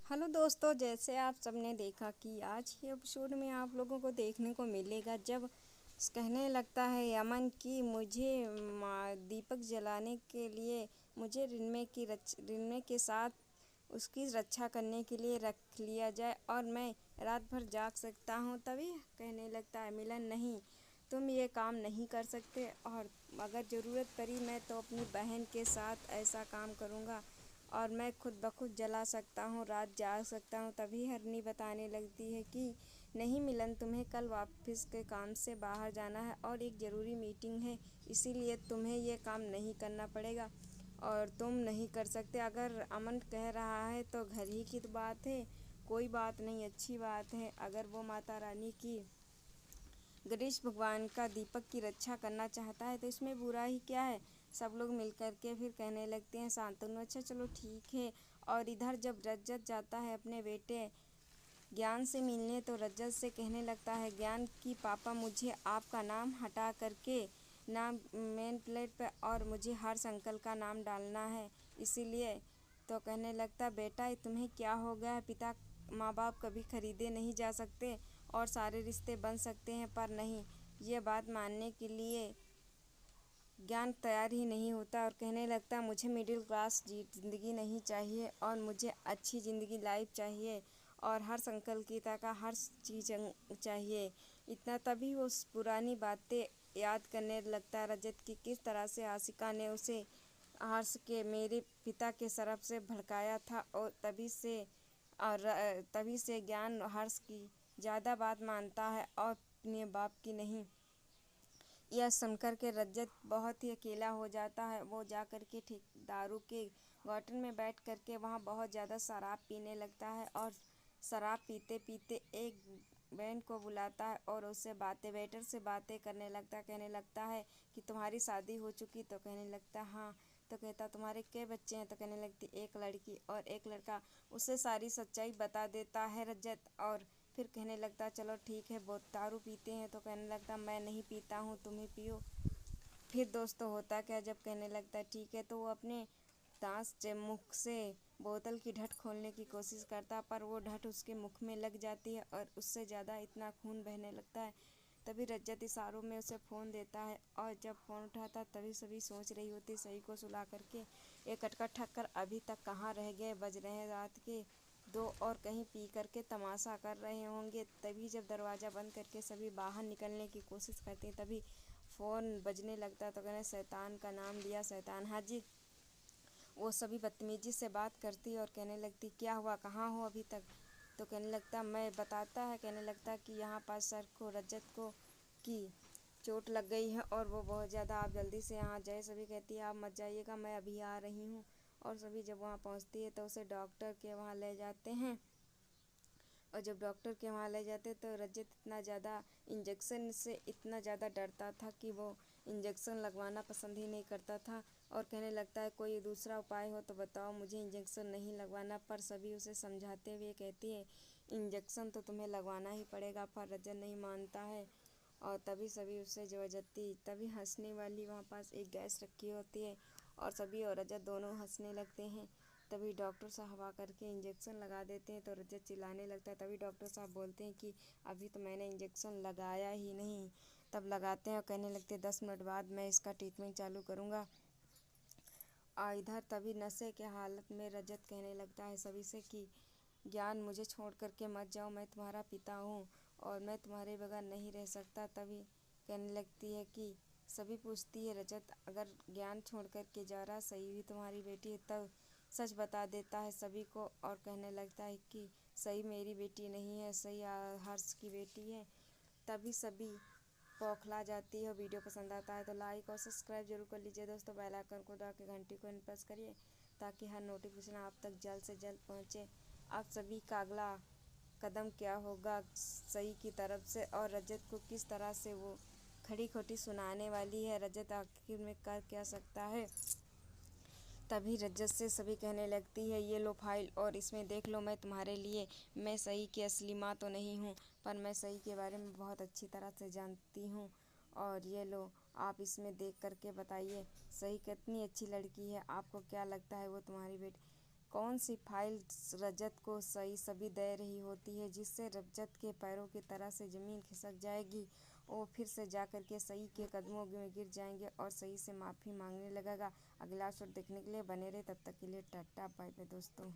Hello दोस्तों, जैसे आप सबने देखा कि आज के एपिसोड में आप लोगों को देखने को मिलेगा जब कहने लगता है यमन कि मुझे दीपक जलाने के लिए मुझे रिन्मे के साथ उसकी रक्षा करने के लिए रख लिया जाए और मैं रात भर जाग सकता हूँ। तभी कहने लगता है मिलन नहीं, तुम ये काम नहीं कर सकते, और अगर ज़रूरत पड़ी मैं तो अपनी बहन के साथ ऐसा काम करूँगा और मैं खुद ब खुद जला सकता हूँ, रात जाग सकता हूँ। तभी हरनी बताने लगती है कि नहीं मिलन, तुम्हें कल वापस के काम से बाहर जाना है और एक ज़रूरी मीटिंग है, इसीलिए तुम्हें ये काम नहीं करना पड़ेगा और तुम नहीं कर सकते। अगर अमन कह रहा है तो घर ही की तो बात है, कोई बात नहीं, अच्छी बात है। अगर वो माता रानी की गणेश भगवान का दीपक की रक्षा करना चाहता है तो इसमें बुरा ही क्या है। सब लोग मिल कर के फिर कहने लगते हैं शांतनु अच्छा चलो ठीक है। और इधर जब रजत जाता है अपने बेटे ज्ञान से मिलने तो रजत से कहने लगता है ज्ञान की पापा मुझे आपका नाम हटा करके नाम मेन प्लेट पे और मुझे हर्ष अंकल का नाम डालना है, इसीलिए। तो कहने लगता बेटा तुम्हें क्या हो गया है, पिता माँ बाप कभी खरीदे नहीं जा सकते और सारे रिश्ते बन सकते हैं, पर नहीं, ये बात मानने के लिए ज्ञान तैयार ही नहीं होता और कहने लगता मुझे मिडिल क्लास ज़िंदगी नहीं चाहिए और मुझे अच्छी ज़िंदगी लाइफ चाहिए और हर संकल्प की तरह हर चीज़ चाहिए। इतना तभी वो उस पुरानी बातें याद करने लगता है रजत की किस तरह से आशिका ने उसे हर्ष के मेरे पिता के तरफ से भड़काया था और तभी से ज्ञान हर्ष की ज़्यादा बात मानता है और अपने बाप की नहीं। यह सुनकर के रजत बहुत ही अकेला हो जाता है। वो जा कर के ठीक दारू के गॉटन में बैठ कर के वहाँ बहुत ज़्यादा शराब पीने लगता है और शराब पीते पीते एक बैंड को बुलाता है और उससे वेटर से बातें करने लगता है। कहने लगता है कि तुम्हारी शादी हो चुकी, तो कहने लगता हाँ। तो कहता तुम्हारे क्या बच्चे हैं, तो कहने लगती एक लड़की और एक लड़का। उससे सारी सच्चाई बता देता है रजत और फिर कहने लगता चलो ठीक है, बहुत दारू पीते हैं। तो कहने लगता मैं नहीं पीता हूँ, तुम ही पियो। फिर दोस्तों होता क्या, जब कहने लगता है ठीक है तो वो अपने दांत से मुख से बोतल की ढट खोलने की कोशिश करता, पर वो ढट उसके मुख में लग जाती है और उससे ज़्यादा इतना खून बहने लगता है। तभी रजत इशारों में उसे फ़ोन देता है और जब फ़ोन उठाता तभी सभी सोच रही होती सही को सुला करके ये कटकट ठक्कर अभी तक कहाँ रह गए, बज रहे हैं रात के 2 और कहीं पी करके तमाशा कर रहे होंगे। तभी जब दरवाज़ा बंद करके सभी बाहर निकलने की कोशिश करते हैं तभी फ़ोन बजने लगता है। तो कहने शैतान का नाम लिया, शैतान हाजिर। वो सभी बदतमीजी से बात करती और कहने लगती क्या हुआ, कहाँ हो अभी तक। तो कहने लगता मैं बताता है, कहने लगता कि यहाँ पास सर को रजत को की चोट लग गई है और वो बहुत ज़्यादा, आप जल्दी से यहाँ जाए। सभी कहती है आप मत जाइएगा, मैं अभी आ रही हूँ। और सभी जब वहाँ पहुँचती है तो उसे डॉक्टर के वहाँ ले जाते हैं और जब डॉक्टर के वहाँ ले जाते तो रजत इतना ज़्यादा इंजेक्शन से इतना ज़्यादा डरता था कि वो इंजेक्शन लगवाना पसंद ही नहीं करता था और कहने लगता है कोई दूसरा उपाय हो तो बताओ, मुझे इंजेक्शन नहीं लगवाना। पर सभी उसे समझाते हुए कहती है इंजेक्शन तो तुम्हें लगवाना ही पड़ेगा, पर रजत नहीं मानता है। और तभी सभी उससे ज़बरदस्ती, तभी हंसने वाली वहाँ पास एक गैस रखी होती है और सभी और रजत दोनों हंसने लगते हैं। तभी डॉक्टर साहब आकर के इंजेक्शन लगा देते हैं तो रजत चिल्लाने लगता है। तभी डॉक्टर साहब बोलते हैं कि अभी तो मैंने इंजेक्शन लगाया ही नहीं। तब लगाते हैं और कहने लगते हैं 10 मिनट बाद मैं इसका ट्रीटमेंट चालू करूँगा। और इधर तभी नशे के हालत में रजत कहने लगता है सभी से कि ज्ञान मुझे छोड़ कर के मत जाओ, मैं तुम्हारा पिता हूँ और मैं तुम्हारे बगैर नहीं रह सकता। तभी कहने लगती है कि सभी पूछती है रजत अगर ज्ञान छोड़ कर के जा रहा, सही भी तुम्हारी बेटी है, तब सच बता देता है सभी को और कहने लगता है कि सही मेरी बेटी नहीं है, सही हर्ष की बेटी है। तभी सभी बौखला जाती है। वीडियो पसंद आता है तो लाइक और सब्सक्राइब जरूर कर लीजिए दोस्तों। बेल आइकन को दबा के घंटी को प्रेस करिए ताकि हर नोटिफिकेशन आप तक जल्द से जल्द पहुँचे। आप सभी का अगला कदम क्या होगा सही की तरफ से और रजत को किस तरह से वो खड़ी खोटी सुनाने वाली है, रजत आखिर में कर क्या सकता है। तभी रजत से सभी कहने लगती है ये लो फाइल और इसमें देख लो, मैं तुम्हारे लिए, मैं सही की असली माँ तो नहीं हूँ पर मैं सही के बारे में बहुत अच्छी तरह से जानती हूँ और ये लो आप इसमें देख करके बताइए सही कितनी अच्छी लड़की है, आपको क्या लगता है वो तुम्हारी बेटी। कौन सी फाइल रजत को सही सभी दे रही होती है, जिससे रजत के पैरों की तरह से ज़मीन खिसक जाएगी। वो फिर से जा कर के सही के कदमों में गिर जाएंगे और सही से माफ़ी मांगने लगेगा। अगला एपिसोड देखने के लिए बने रहे, तब तक के लिए टाटा बाय बाय दोस्तों।